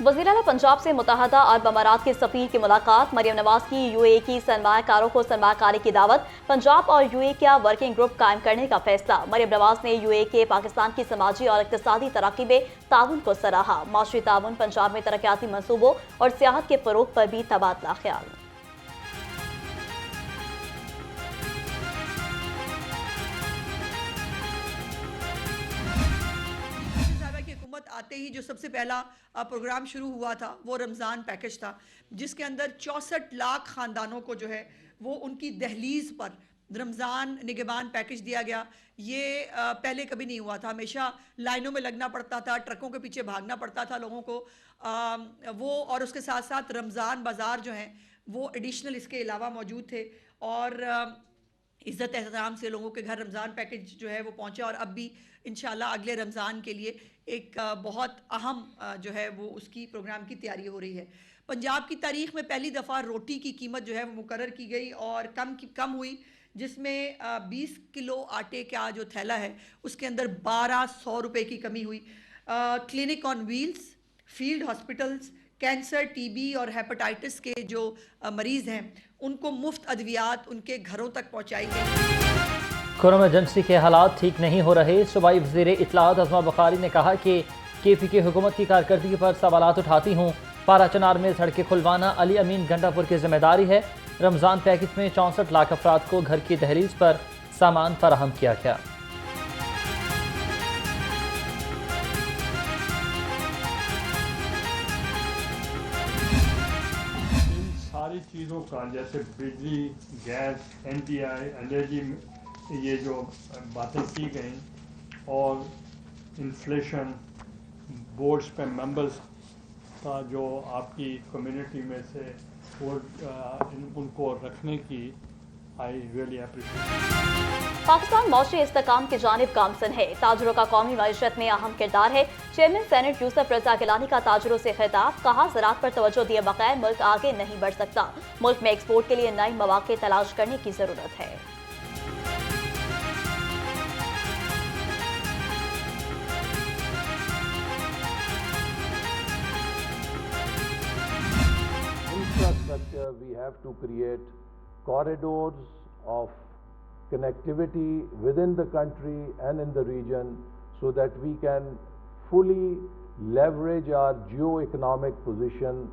वज़ीर आला पंजाब से मुत्तहदा अरब अमारात के सफ़ीर की मुलाकात। मरियम नवाज की यूएई की सरमायाकारों को सरमायाकारी की दावत। पंजाब और यूएई का वर्किंग ग्रुप कायम करने का फैसला। मरियम नवाज ने यूएई के पाकिस्तान की समाजी और इक़्तिसादी तरक्की में ताउन को सराहा। माशी ताउन, पंजाब में तरक्याती मनसूबों और सियाहत के फ़रोग़ पर भी तबादला ख्याल। आते ही जो सबसे पहला प्रोग्राम शुरू हुआ था वो रमज़ान पैकेज था, जिसके अंदर 64 लाख ख़ानदानों को जो है वो उनकी दहलीज़ पर रमज़ान निगहबान पैकेज दिया गया। ये पहले कभी नहीं हुआ था। हमेशा लाइनों में लगना पड़ता था, ट्रकों के पीछे भागना पड़ता था लोगों को। वो और उसके साथ साथ रमज़ान बाज़ार जो हैं वो एडिशनल इसके अलावा मौजूद थे और इज़्ज़त एहतराम से लोगों के घर रमज़ान पैकेज जो है वो पहुँचा। और अब भी इंशाल्लाह अगले रमज़ान के लिए एक बहुत अहम जो है वो उसकी प्रोग्राम की तैयारी हो रही है। पंजाब की तारीख़ में पहली दफ़ा रोटी की कीमत जो है वो मुकर्रर की गई और कम हुई, जिसमें 20 किलो आटे का जो थैला है उसके अंदर 1200 रुपये की कमी हुई। Clinic on wheels, field hospitals, cancer, TB और हेपेटाइटिस के जो मरीज़ हैं उनको मुफ्त अद्वियात उनके घरों तक पहुँचाई गई। कोरोना एजेंसी के हालात ठीक नहीं हो रहे। सूबाई वज़ीर इत्तलाआत अज़मा बुखारी ने कहा कि KPK हुकूमत की कारकर्दगी पर सवालात उठाती हूँ। पारा चनार में सड़कें खुलवाना अली अमीन गंडापुर की जिम्मेदारी है। रमज़ान पैकेज में 64 लाख अफराद को घर की दहलीज पर सामान फराहम किया गया। इन सारी चीज़ों का जैसे बिजली, गैस, NTI, एनर्जी, ये जो बातें की गई और इन्फ्लेशन, बोर्ड्स पे मेंबर्स का जो आपकी कम्युनिटी में से वो उनको रखने की आई रियली अप्रिशिएट। पाकिस्तान मौशी इस्तेकाम की जानिब गामसन है। ताजरों का कौमी मईशत में अहम किरदार है। चेयरमैन सेनेट यूसुफ रजा गिलानी का ताजरों से खिताब। कहा, ज़राअत पर तवज्जो दिए बगैर मुल्क आगे नहीं बढ़ सकता। मुल्क में एक्सपोर्ट के लिए नए मौके तलाश करने की ज़रूरत है। Infrastructure, we have to create corridors of connectivity within the country and in the region so that we can fully leverage our geo-economic position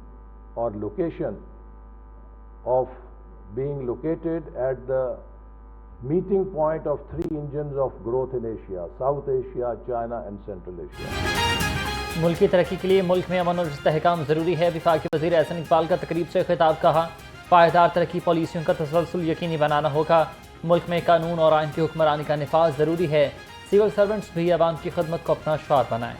or location of being located at the meeting point of three engines of growth in Asia: South Asia, China and Central Asia. मुल्क की तरक्की के लिए मुल्क में अमन और इस्तेहकाम ज़रूरी है। वफाकी वज़ीर एहसन इकबाल का तकरीब से खिताब। कहा, पायदार तरक्की पॉलिसियों का तसलसल यकीनी बनाना होगा। मुल्क में कानून और आइन की हुक्मरानी का निफाज ज़रूरी है। सिविल सर्वेंट्स भी अवाम की खदमत को अपना शार बनाएं।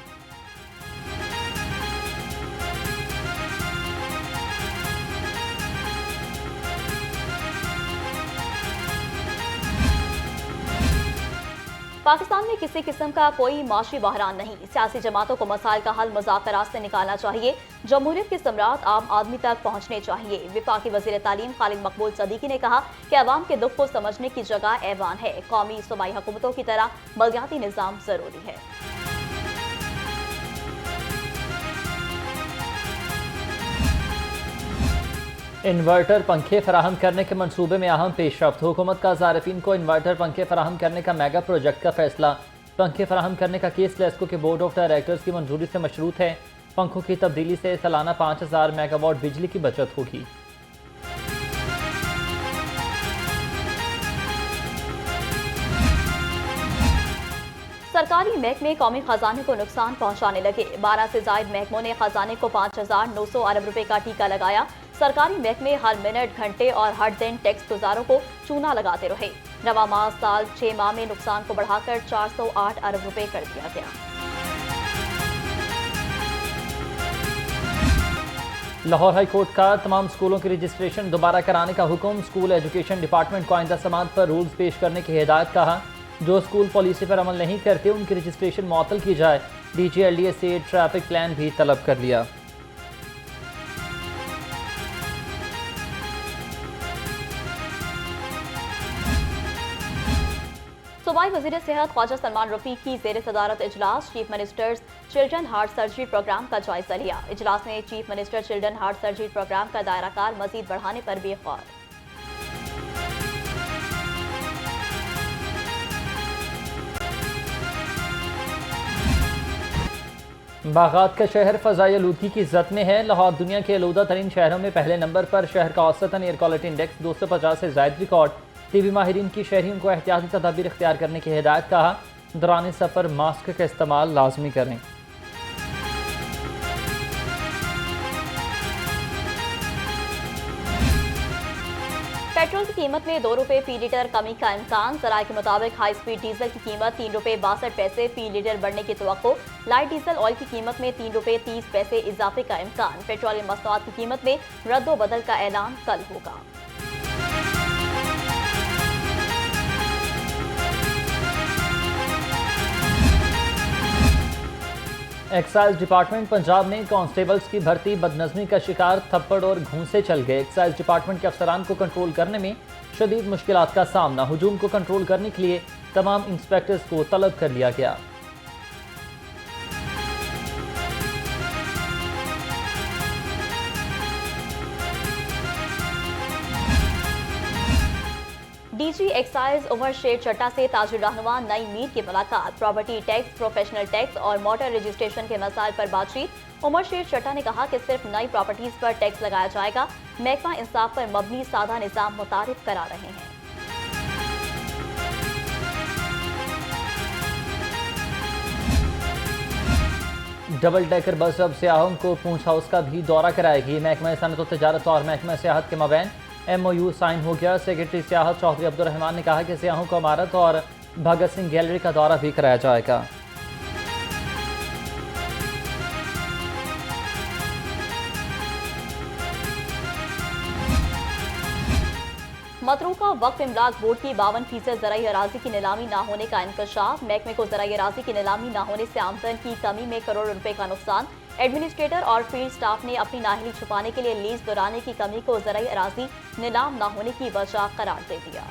पाकिस्तान में किसी किस्म का कोई माशी बहरान नहीं। सियासी जमातों को मसाइल का हल मुज़ाकरात से निकालना चाहिए। जमहूरियत के सम्राट आम आदमी तक पहुँचने चाहिए। वफाकी वज़ीर तालीम खालिद मकबूल सदीकी ने कहा कि अवाम के दुख को समझने की जगह ऐवान है। कौमी सूबाई हुकूमतों की तरह बलदियाती निज़ाम ज़रूरी है। इन्वर्टर पंखे फराहम करने के मंसूबे में अहम पेशरफ्त। हुकूमत का ज़ारफीन को इन्वर्टर पंखे फराहम करने का मेगा प्रोजेक्ट का फैसला। पंखे फराहम करने का केस लेस्को के बोर्ड ऑफ डायरेक्टर्स की मंजूरी से मशरूत है। पंखों की तब्दीली से सालाना 5000 मेगावाट बिजली की बचत होगी। सरकारी महकमे कौमी खजाने को नुकसान पहुंचाने लगे। 12 से ज्यादा महकमों ने खजाने को 5900 अरब रुपए का टीका लगाया। सरकारी महकमे हर मिनट, घंटे और हर दिन टैक्स गुजारों को चूना लगाते रहे। रवा माह साल 6 माह में नुकसान को बढ़ाकर 408 अरब रुपए कर दिया गया। लाहौर हाई कोर्ट का तमाम स्कूलों की रजिस्ट्रेशन दोबारा कराने का हुक्म। स्कूल एजुकेशन डिपार्टमेंट को आइंदा समात पर रूल्स पेश करने की हिदायत। कहा, जो स्कूल पॉलिसी पर अमल नहीं करते उनकी रजिस्ट्रेशन मुअत्तल की जाए। DGLDA से ट्रैफिक प्लान भी तलब कर लिया। सूबाई सूबाई वज़ीर सेहत ख्वाजा सलमान रफीक की ज़ेर सदारत इजलास chief minister's children heart surgery programme का जायजा लिया। इजलास में chief minister children heart surgery programme का दायरा कार मजीद बढ़ाने पर भी गौर। बागात का शहर फ़ज़ाई आलूदगी की ज़द में है। लाहौर दुनिया के आलूदा तरीन शहरों में पहले नंबर पर। शहर का औसतन एयर क्वालिटी इंडेक्स 250 से ज़ायद रिकॉर्ड। टीवी माहिरीन की शहरियों को एहतियाती तदाबीर इख्तियार करने की हिदायत। कहा, दौरान सफ़र मास्क का इस्तेमाल लाजमी करें। पेट्रोल की कीमत में 2 रुपये फी लीटर कमी का इम्कान। ज़राए के मुताबिक हाई स्पीड डीजल की कीमत 3 रुपये 62 पैसे फी लीटर बढ़ने की तवक्को। लाइट डीजल ऑयल की कीमत में 3 रुपये 30 पैसे इजाफे का इम्कान। पेट्रोलियम मसनूआत की कीमत में रद्द बदल का ऐलान कल होगा। एक्साइज डिपार्टमेंट पंजाब में कांस्टेबल्स की भर्ती बदनज़मी का शिकार, थप्पड़ और घूंसे चल गए। एक्साइज डिपार्टमेंट के अफसरान को कंट्रोल करने में शदीद मुश्किलात का सामना। हुजूम को कंट्रोल करने के लिए तमाम इंस्पेक्टर्स को तलब कर लिया गया। डीजी एक्साइज उमर शेर चट्टा से ताजिर रहनुमा नई मीर की मुलाकात। प्रॉपर्टी टैक्स, प्रोफेशनल टैक्स और मोटर रजिस्ट्रेशन के मसाइल पर बातचीत। उमर शेर चट्टा ने कहा कि सिर्फ नई प्रॉपर्टीज पर टैक्स लगाया जाएगा। महकमा इंसाफ पर मबनी सादा निज़ाम मुतारिफ करा रहे हैं। डबल डेकर बस अब सियाहों को पूंछ हाउस का भी दौरा कराएगी। महकमा सनअत व तिजारत और महकमा सियाहत के मबैन MOU साइन हो गया। सेक्रेटरी सियाहत चौधरी अब्दुर्रहमान ने कहा कि सियाहों को इमारत और भगत सिंह गैलरी का दौरा भी कराया जाएगा। मतरूका वक्फ इमलाक बोर्ड की 52% ज़राई अराजी की नीलामी न होने का इंकशाफ। महकमे को ज़राई अराजी की नीलामी न होने से आमदन की कमी में करोड़ रुपए का नुकसान। एडमिनिस्ट्रेटर और फील्ड स्टाफ ने अपनी नाहली छुपाने के लिए लीज दोहराने की कमी को ज़राई अराजी नीलाम न होने की वजह करार दे दिया।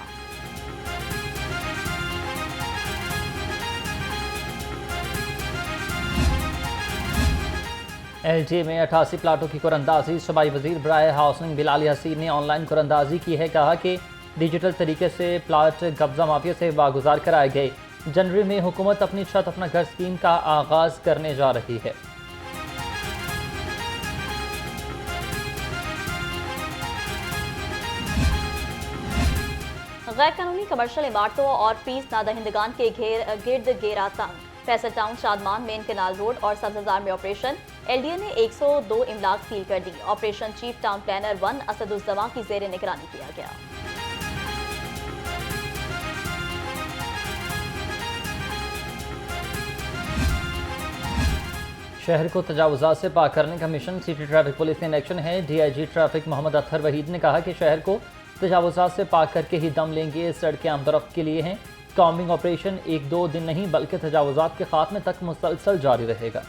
LG में 88 प्लाटों की कुरंदाजी। सूबाई वजीर बराए हाउसिंग बिलाल हसीन ने ऑनलाइन कुरंदाजी की है। कहा कि डिजिटल तरीके से प्लाट कब्जा माफिया से वागुजार कराए गए। जनवरी में हुकूमत अपनी छत अपना घर स्कीम का आगाज करने जा रही है। गैर कानूनी कमर्शियल इमारतों और फीस नादहिंदगान के गिर्द घेरा तंग। Faisal town, Shadman, main canal road और सब्ज़ार में ऑपरेशन। LDA ने 102 इमलाक सील कर दी। ऑपरेशन चीफ टाउन प्लानर 1 असदुज़्ज़मा की ज़ेर निगरानी किया गया। शहर को तजावुज़ात से पाक करने का mission city traffic police in action है। DIG ट्रैफिक मोहम्मद अतहर वहीद ने कहा कि शहर को तजावुज़ात से पाक करके ही दम लेंगे। सड़कें आमदरफ्त के लिए हैं। कॉम्बिंग ऑपरेशन 1-2 दिन नहीं बल्कि तजावुज़ात के खात्मे तक मुसलसल जारी रहेगा।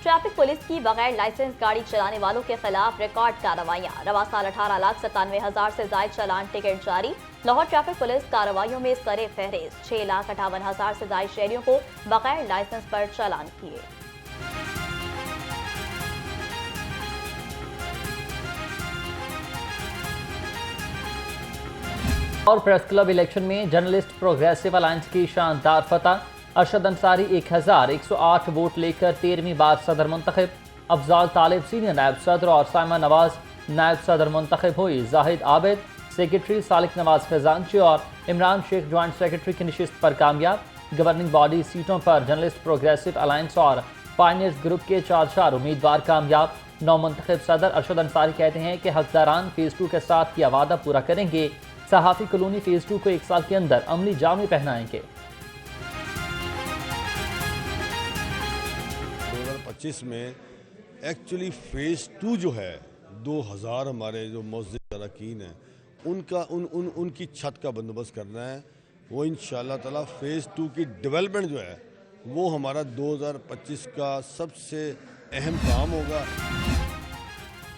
ट्रैफिक पुलिस की बगैर लाइसेंस गाड़ी चलाने वालों के खिलाफ रिकॉर्ड कार्रवाइयां। रवा साल 18,97,000 से ज्यादा चालान टिकट जारी। लाहौर ट्रैफिक पुलिस कार्रवाइयों में सरे फहरिस्त 6,58,000 से ज्यादा शहरियों को बगैर लाइसेंस पर चालान किए। और प्रेस क्लब इलेक्शन में जर्नलिस्ट प्रोग्रेसिव अलायंस की शानदार फतह। अरशद अंसारी 1108 वोट लेकर 13वीं बार सदर मुंतखब। अफजाल तालिब सीनियर नायब सदर और साइमा नवाज नायब सदर मुंतखब हुई। जाहिद आबिद सेक्रेटरी, सालिक नवाज फैजानची और इमरान शेख ज्वाइंट सेक्रेटरी की नशिस्त पर कामयाब। गवर्निंग बॉडी सीटों पर जर्नलिस्ट प्रोग्रेसिव अलायंस और पायनियर्स ग्रुप के 4 उम्मीदवार कामयाब। नौमुंतखब सदर अरशद अंसारी कहते हैं कि हकदारान फेज़ 2 के साथ किया वादा पूरा करेंगे। सहाफ़ी कॉलोनी फेज़ 2 को 1 साल के अंदर अमली जामे पहनाएंगे। 2025 में एक्चुअली फ़ेज़ 2 जो है 2000 हमारे जो मस्जिद अरकान हैं उनकी छत का बंदोबस्त करना है। वो इंशाअल्लाह ताला फ़ेज़ 2 की डेवलपमेंट जो है वो हमारा 2025 का सबसे अहम काम होगा।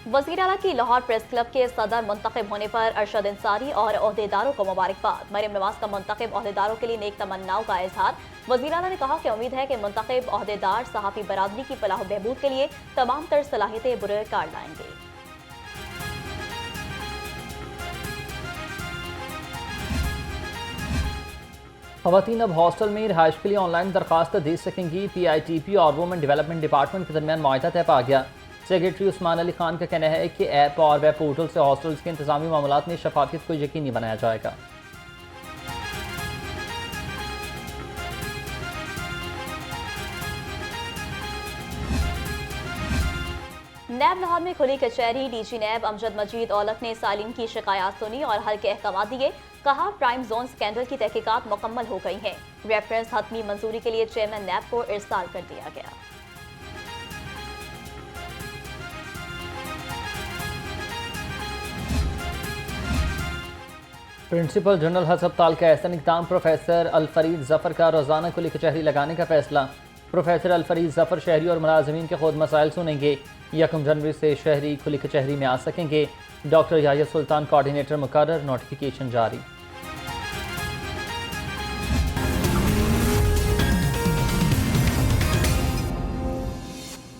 वज़ीर आला की लाहौर प्रेस क्लब के सदर मुंतखब होने पर अरशद अंसारी और ओहदेदारों को मुबारकबाद। मरियम नवाज का मुंतखब ओहदेदारों के लिए नेक तमन्नाओं का इजहार। वज़ीर आला ने कहा कि उम्मीद है कि मुंतखब ओहदेदार सहाफ़ी बरादरी की फलाह बहबूद के लिए तमाम तर सलाहियतें बुरे कार लाएंगे। ख़वातीन अब हॉस्टल में रिहाइश के लिए ऑनलाइन दरख्वास्त दे सकेंगी। PITP और वुमेन डेवलपमेंट डिपार्टमेंट के दरमियान मुआहदा तय पा गया। सेक्रेटरी उस्मान अली खान का कहना है कि ऐप और वेब पोर्टल से हॉस्टल्स के इंतजामी मामलात में शफाफियत को यकीनी बनाया जाएगा। नैब लाहौर में खुली कचहरी। DG नैब अमजद मजीद औलख ने सालिन की शिकायत सुनी और हल के अहकाम दिए। कहा प्राइम जोन स्कैंडल की तहकीकात मुकम्मल हो गई हैं। रेफरेंस हतमी मंजूरी के लिए चेयरमैन नैब को इरसाल कर दिया गया। प्रिंसिपल जनरल हस्पताल का एहसन इक़दाम। प्रोफेसर अलफरीद जफ़र का रोज़ाना खुली कचहरी लगाने का फैसला। प्रोफेसर अलफरीद जफ़र शहरी और मुलाजमीन के खुद मसाइल सुनेंगे। 1 जनवरी से शहरी खुली कचहरी में आ सकेंगे। डॉक्टर याहिया सुल्तान कोऑर्डिनेटर मुकर्रर, नोटिफिकेशन जारी।